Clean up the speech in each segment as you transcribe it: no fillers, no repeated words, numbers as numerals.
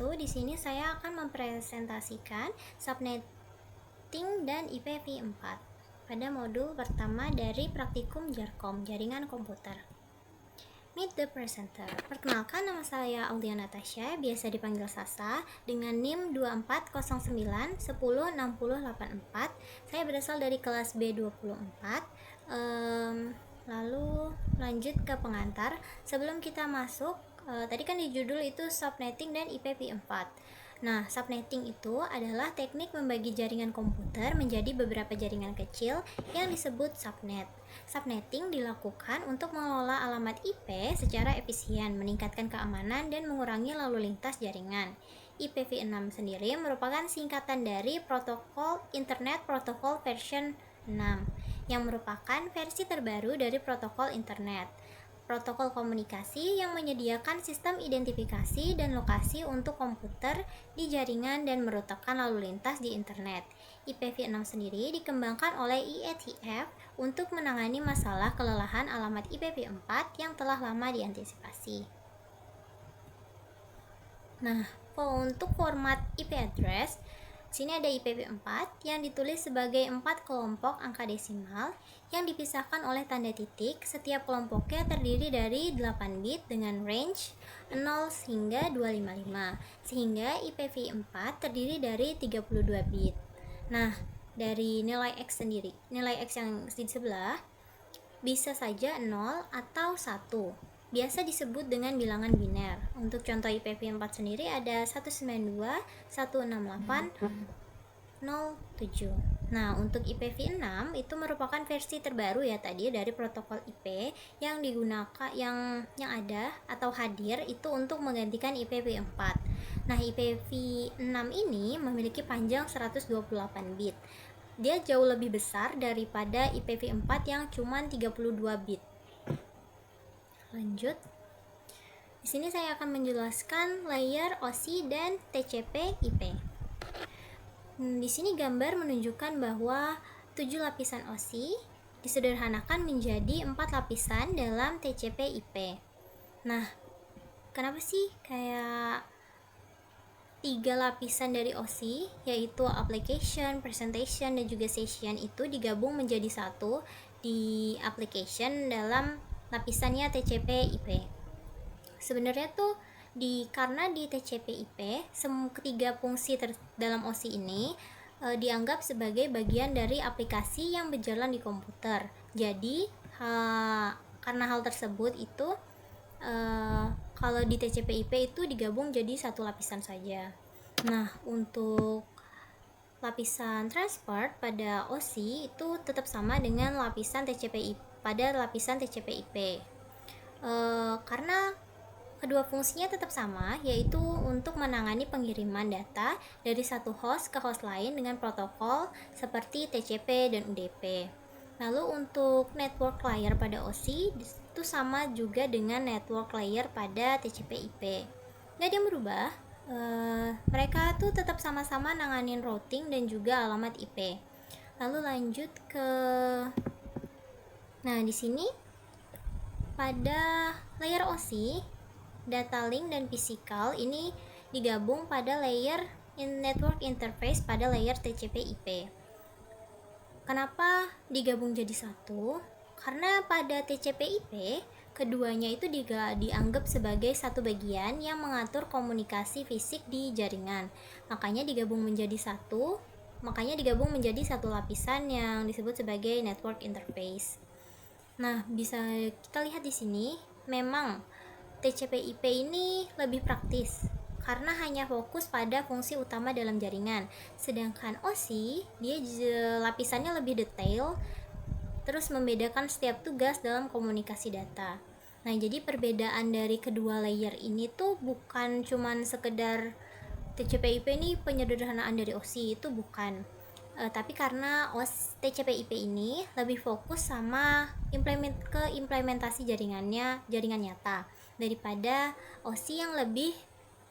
Di sini saya akan mempresentasikan subnetting dan IPv4 pada modul pertama dari praktikum Jarkom, Jaringan Komputer. Meet the presenter. Perkenalkan, nama saya Aulia Natasha, biasa dipanggil Sasa, dengan NIM 2409106084. Saya berasal dari kelas B24. Lalu lanjut ke pengantar. Sebelum kita masuk, tadi kan di judul itu subnetting dan IPv4. Nah, subnetting itu adalah teknik membagi jaringan komputer menjadi beberapa jaringan kecil yang disebut subnet. Subnetting dilakukan untuk mengelola alamat IP secara efisien, meningkatkan keamanan, dan mengurangi lalu lintas jaringan. IPv6 sendiri merupakan singkatan dari Protokol Internet Protocol version 6, yang merupakan versi terbaru dari protokol internet. Protokol komunikasi yang menyediakan sistem identifikasi dan lokasi untuk komputer di jaringan dan merutakan lalu lintas di internet. IPv6 sendiri dikembangkan oleh IETF untuk menangani masalah kelelahan alamat IPv4 yang telah lama diantisipasi. Nah, untuk format IP address, sini ada IPv4 yang ditulis sebagai 4 kelompok angka desimal yang dipisahkan oleh tanda titik. Setiap kelompoknya terdiri dari 8 bit dengan range 0 hingga 255, sehingga IPv4 terdiri dari 32 bit. Nah, dari nilai X sendiri, nilai X yang di sebelah bisa saja 0 atau 1. Biasa disebut dengan bilangan biner. Untuk contoh IPv4 sendiri ada 192.168.07. Nah, untuk IPv6 itu merupakan versi terbaru ya tadi dari protokol IP yang digunakan yang ada atau hadir itu untuk menggantikan IPv4. Nah, IPv6 ini memiliki panjang 128 bit. Dia jauh lebih besar daripada IPv4 yang cuma 32 bit. Lanjut. Di sini saya akan menjelaskan layer OSI dan TCP/IP. Di sini gambar menunjukkan bahwa 7 lapisan OSI disederhanakan menjadi 4 lapisan dalam TCP/IP. Nah, kenapa sih kayak 3 lapisan dari OSI, yaitu application, presentation, dan juga session itu digabung menjadi satu di application dalam lapisannya TCP/IP. Sebenarnya tuh karena di TCP/IP ketiga fungsi dalam OSI ini dianggap sebagai bagian dari aplikasi yang berjalan di komputer. Jadi karena hal tersebut itu kalau di TCP/IP itu digabung jadi satu lapisan saja. Nah, untuk lapisan transport pada OSI itu tetap sama dengan lapisan TCP/IP pada lapisan TCP/IP. Karena kedua fungsinya tetap sama, yaitu untuk menangani pengiriman data dari satu host ke host lain dengan protokol seperti TCP dan UDP. Lalu untuk network layer pada OSI itu sama juga dengan network layer pada TCP/IP. Nggak ada yang berubah. Mereka tuh tetap sama-sama nanganin routing dan juga alamat IP. Lalu lanjut ke di sini pada layer OSI, data link dan physical ini digabung pada layer network interface pada layer TCP/IP. Kenapa digabung jadi satu? Karena pada TCP/IP keduanya itu dianggap sebagai satu bagian yang mengatur komunikasi fisik di jaringan. Makanya digabung menjadi satu lapisan yang disebut sebagai network interface. Nah, bisa kita lihat di sini, memang TCP/IP ini lebih praktis karena hanya fokus pada fungsi utama dalam jaringan. Sedangkan OSI, dia lapisannya lebih detail, terus membedakan setiap tugas dalam komunikasi data. Nah, jadi perbedaan dari kedua layer ini tuh bukan cuman sekedar TCP/IP ini penyederhanaan dari OSI, itu bukan. Tapi karena TCP/IP ini lebih fokus sama implementasi jaringan nyata daripada OSI yang lebih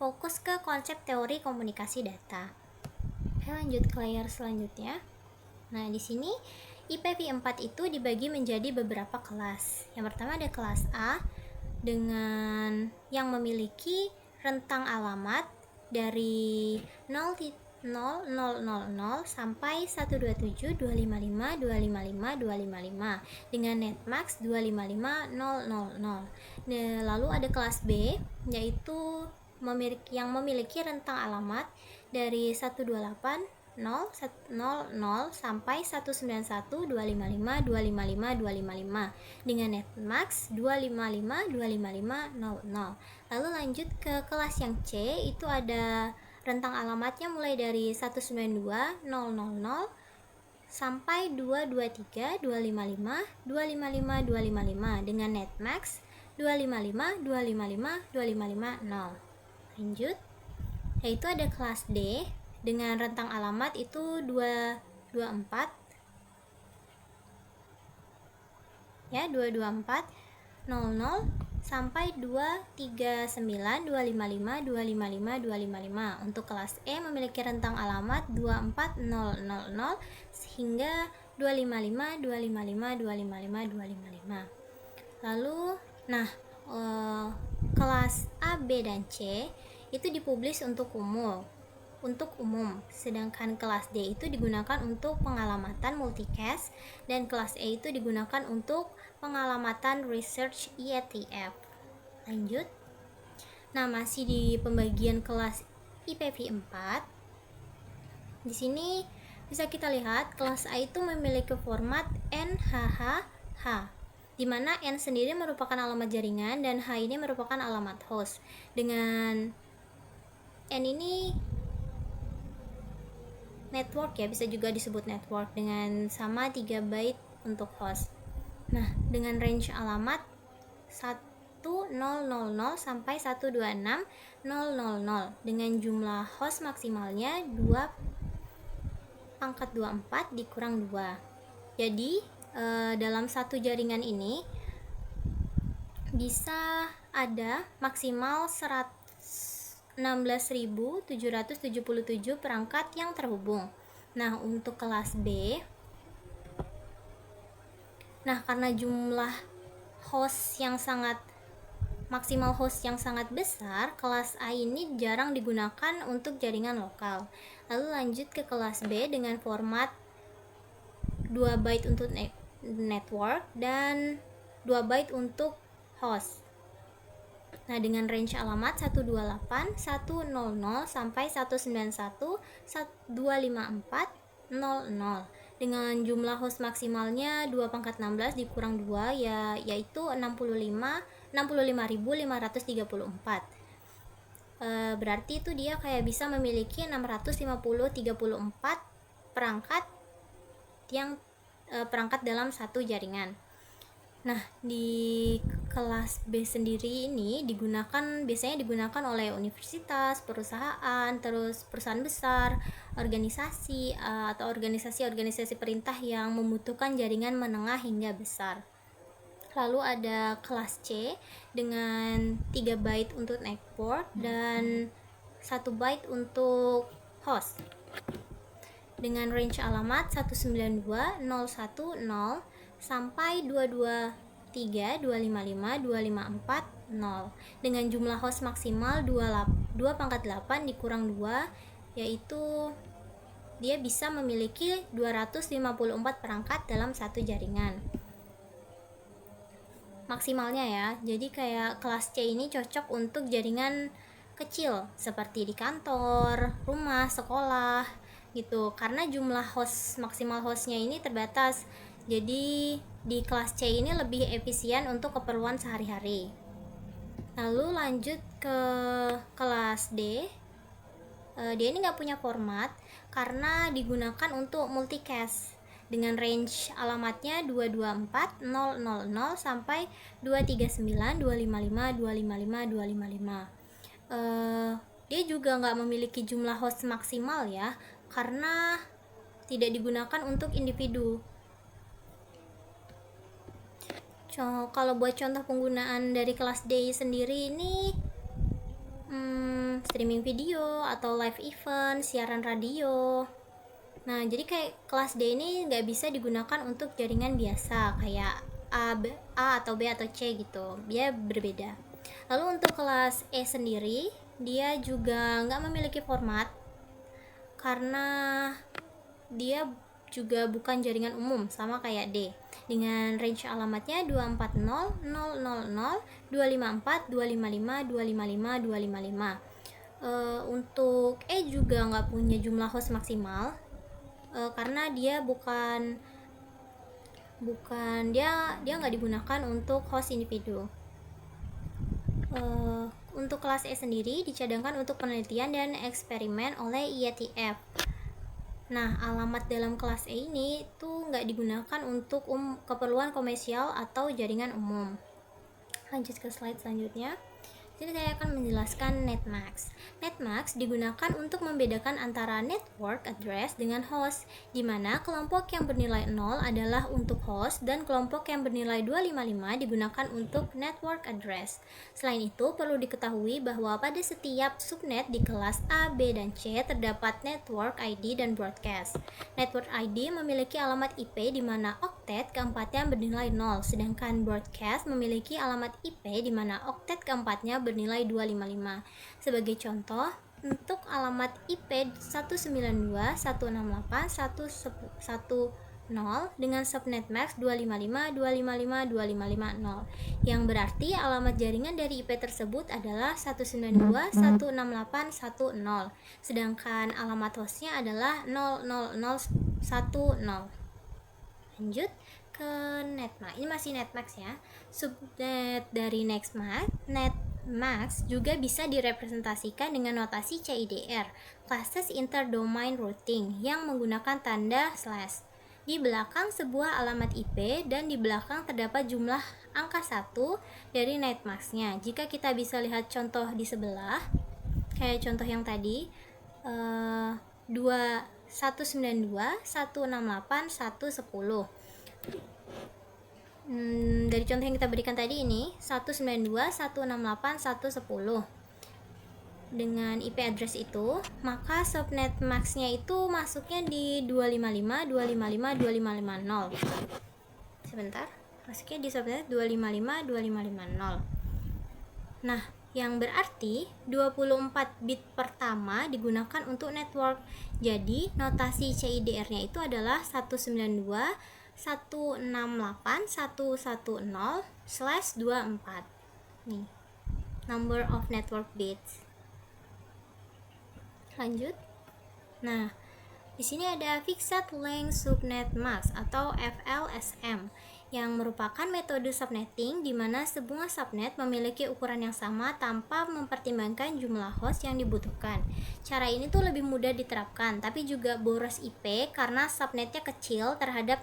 fokus ke konsep teori komunikasi data. Oke, lanjut ke layer selanjutnya. Nah, di sini IPv4 itu dibagi menjadi beberapa kelas. Yang pertama ada kelas A dengan yang memiliki rentang alamat dari 0,0000 sampai 127.255.255.255 dengan net max 255.000. Nah, lalu ada kelas B yaitu yang memiliki rentang alamat dari 128.000 sampai 191.255.255.255 dengan net max 255.255.000. Lalu lanjut ke kelas yang C, itu ada rentang alamatnya mulai dari 192.000 sampai 223.255.255.255 dengan net max 255.255.255.0. Lanjut, yaitu ada kelas D dengan rentang alamat itu 224 ya, 224.00 sampai 239.255.255.255. Untuk kelas E memiliki rentang alamat 24000 hingga 255.255.255.255. Lalu kelas A, B, dan C itu dipublish untuk umum, sedangkan kelas D itu digunakan untuk pengalamatan multicast dan kelas E itu digunakan untuk pengalamatan research IETF. Lanjut. Nah, masih di pembagian kelas IPv 4. Di sini bisa kita lihat kelas A itu memiliki format NHHH, di mana N sendiri merupakan alamat jaringan dan H ini merupakan alamat host. Dengan N ini network ya, bisa juga disebut network dengan sama 3 byte untuk host. Nah, dengan range alamat 1000 sampai 126.000 dengan jumlah host maksimalnya 2 × 24 dikurang 2. Jadi dalam satu jaringan ini bisa ada maksimal 16.777 perangkat yang terhubung. Nah, untuk kelas B, karena jumlah host yang sangat maksimal host yang sangat besar, kelas A ini jarang digunakan untuk jaringan lokal. Lalu lanjut ke kelas B dengan format 2 byte untuk network dan 2 byte untuk host. Nah, dengan range alamat 128.100 sampai 191.254.00 dengan jumlah host maksimalnya 2 × 16 dikurang 2 yaitu 65.534. Berarti itu dia kayak bisa memiliki 634 perangkat dalam satu jaringan. Nah, di kelas B sendiri ini biasanya digunakan oleh universitas, perusahaan, terus perusahaan besar, organisasi atau organisasi perintah yang membutuhkan jaringan menengah hingga besar. Lalu ada kelas C dengan 3 byte untuk network dan 1 byte untuk host. Dengan range alamat 192.010 sampai 223.255.254.0 dengan jumlah host maksimal 2 × 8 dikurang 2, yaitu dia bisa memiliki 254 perangkat dalam satu jaringan maksimalnya ya. Jadi kayak kelas C ini cocok untuk jaringan kecil seperti di kantor, rumah, sekolah gitu, karena jumlah maksimal hostnya ini terbatas. Jadi di kelas C ini lebih efisien untuk keperluan sehari-hari. Lalu lanjut ke kelas D. Dia ini nggak punya format karena digunakan untuk multicast dengan range alamatnya 224.000 sampai 239.255.255.255. Dia juga nggak memiliki jumlah host maksimal ya, karena tidak digunakan untuk individu. Kalau buat contoh penggunaan dari kelas D sendiri ini streaming video atau live event, siaran radio. Nah, jadi kayak kelas D ini nggak bisa digunakan untuk jaringan biasa kayak A atau B atau C gitu, dia berbeda. Lalu untuk kelas E sendiri dia juga nggak memiliki format karena dia juga bukan jaringan umum, sama kayak D, dengan range alamatnya 240.000.254.255.255.255. Untuk E juga nggak punya jumlah host maksimal, karena dia bukan dia nggak digunakan untuk host individu. Untuk kelas E sendiri dicadangkan untuk penelitian dan eksperimen oleh IETF. Nah, alamat dalam kelas E ini tuh nggak digunakan untuk keperluan komersial atau jaringan umum. Lanjut ke slide selanjutnya. Jadi saya akan menjelaskan netmask. Netmask digunakan untuk membedakan antara network address dengan host, di mana kelompok yang bernilai 0 adalah untuk host dan kelompok yang bernilai 255 digunakan untuk network address. Selain itu, perlu diketahui bahwa pada setiap subnet di kelas A, B, dan C terdapat network ID dan broadcast. Network ID memiliki alamat IP di mana oktet keempatnya bernilai 0, sedangkan broadcast memiliki alamat IP di mana oktet keempatnya bernilai 255. Sebagai contoh, untuk alamat IP 192.168.110 dengan subnet max 255.255.255.0, yang berarti alamat jaringan dari IP tersebut adalah 192.168.110, sedangkan alamat hostnya adalah 00010. Lanjut ke netmax. Ini masih netmax ya. Subnet dari netmax juga bisa direpresentasikan dengan notasi CIDR, Classes Interdomain Routing, yang menggunakan tanda slash di belakang sebuah alamat IP, dan di belakang terdapat jumlah angka 1 dari netmaxnya. Jika kita bisa lihat contoh di sebelah, kayak contoh yang tadi, 192.168.110. Dari contoh yang kita berikan tadi ini 192.168.110 dengan IP address itu, maka subnet max-nya itu masuknya di 255.255.255.0. Sebentar, masuknya di subnet 255.255.0. Nah, yang berarti 24 bit pertama digunakan untuk network. Jadi notasi CIDR-nya itu adalah 192.168.110/24. Nih, number of network bits. Lanjut. Nah, di sini ada Fixed Length Subnet Mask atau FLSM, yang merupakan metode subnetting di mana sebuah subnet memiliki ukuran yang sama tanpa mempertimbangkan jumlah host yang dibutuhkan. Cara ini tuh lebih mudah diterapkan, tapi juga boros IP karena subnetnya kecil terhadap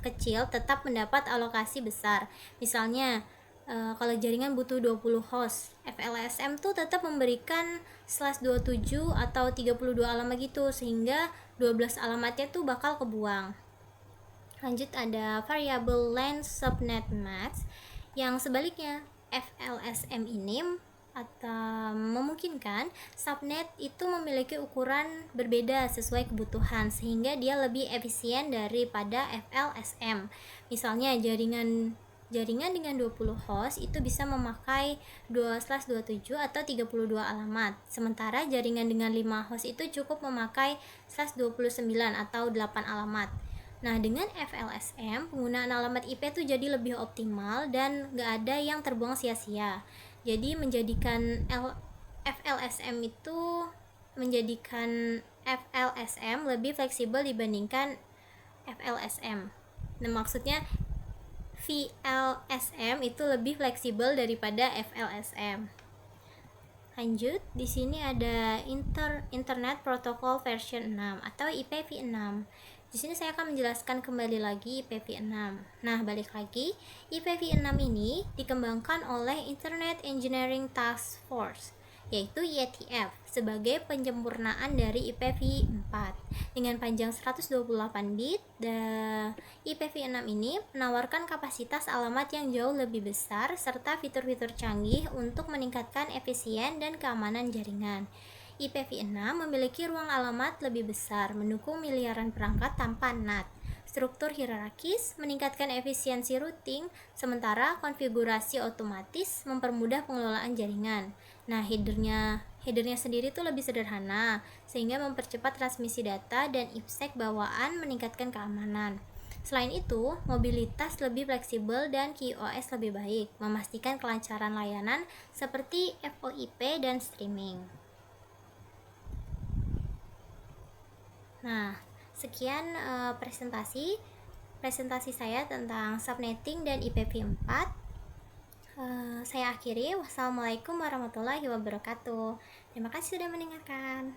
kecil tetap mendapat alokasi besar. Misalnya, kalau jaringan butuh 20 host, FLSM tuh tetap memberikan /27 atau 32 alamat gitu, sehingga 12 alamatnya tuh bakal kebuang. Lanjut, ada Variable Length Subnet Max, yang sebaliknya FLSM ini atau memungkinkan subnet itu memiliki ukuran berbeda sesuai kebutuhan, sehingga dia lebih efisien daripada FLSM. Misalnya jaringan dengan 20 host itu bisa memakai 2/27 atau 32 alamat. Sementara jaringan dengan 5 host itu cukup memakai /29 atau 8 alamat. Nah, dengan FLSM, penggunaan alamat IP itu jadi lebih optimal dan nggak ada yang terbuang sia-sia. Jadi menjadikan FLSM lebih fleksibel dibandingkan FLSM. Nah, maksudnya VLSM itu lebih fleksibel daripada FLSM. Lanjut, di sini ada Internet Protocol version 6 atau IPv6. Di sini saya akan menjelaskan kembali lagi IPv6. Nah, balik lagi, IPv6 ini dikembangkan oleh Internet Engineering Task Force, yaitu IETF, sebagai penyempurnaan dari IPv4 dengan panjang 128 bit. Dan IPv6 ini menawarkan kapasitas alamat yang jauh lebih besar serta fitur-fitur canggih untuk meningkatkan efisien dan keamanan jaringan. IPv6 memiliki ruang alamat lebih besar, mendukung miliaran perangkat tanpa NAT. Struktur hierarkis meningkatkan efisiensi routing, sementara konfigurasi otomatis mempermudah pengelolaan jaringan. Nah, headernya sendiri tuh lebih sederhana, sehingga mempercepat transmisi data dan IPsec bawaan meningkatkan keamanan. Selain itu, mobilitas lebih fleksibel dan QoS lebih baik, memastikan kelancaran layanan seperti VoIP dan streaming. Nah, sekian presentasi saya tentang subnetting dan IPv4. Saya akhiri. Wassalamualaikum warahmatullahi wabarakatuh. Terima kasih sudah mendengarkan.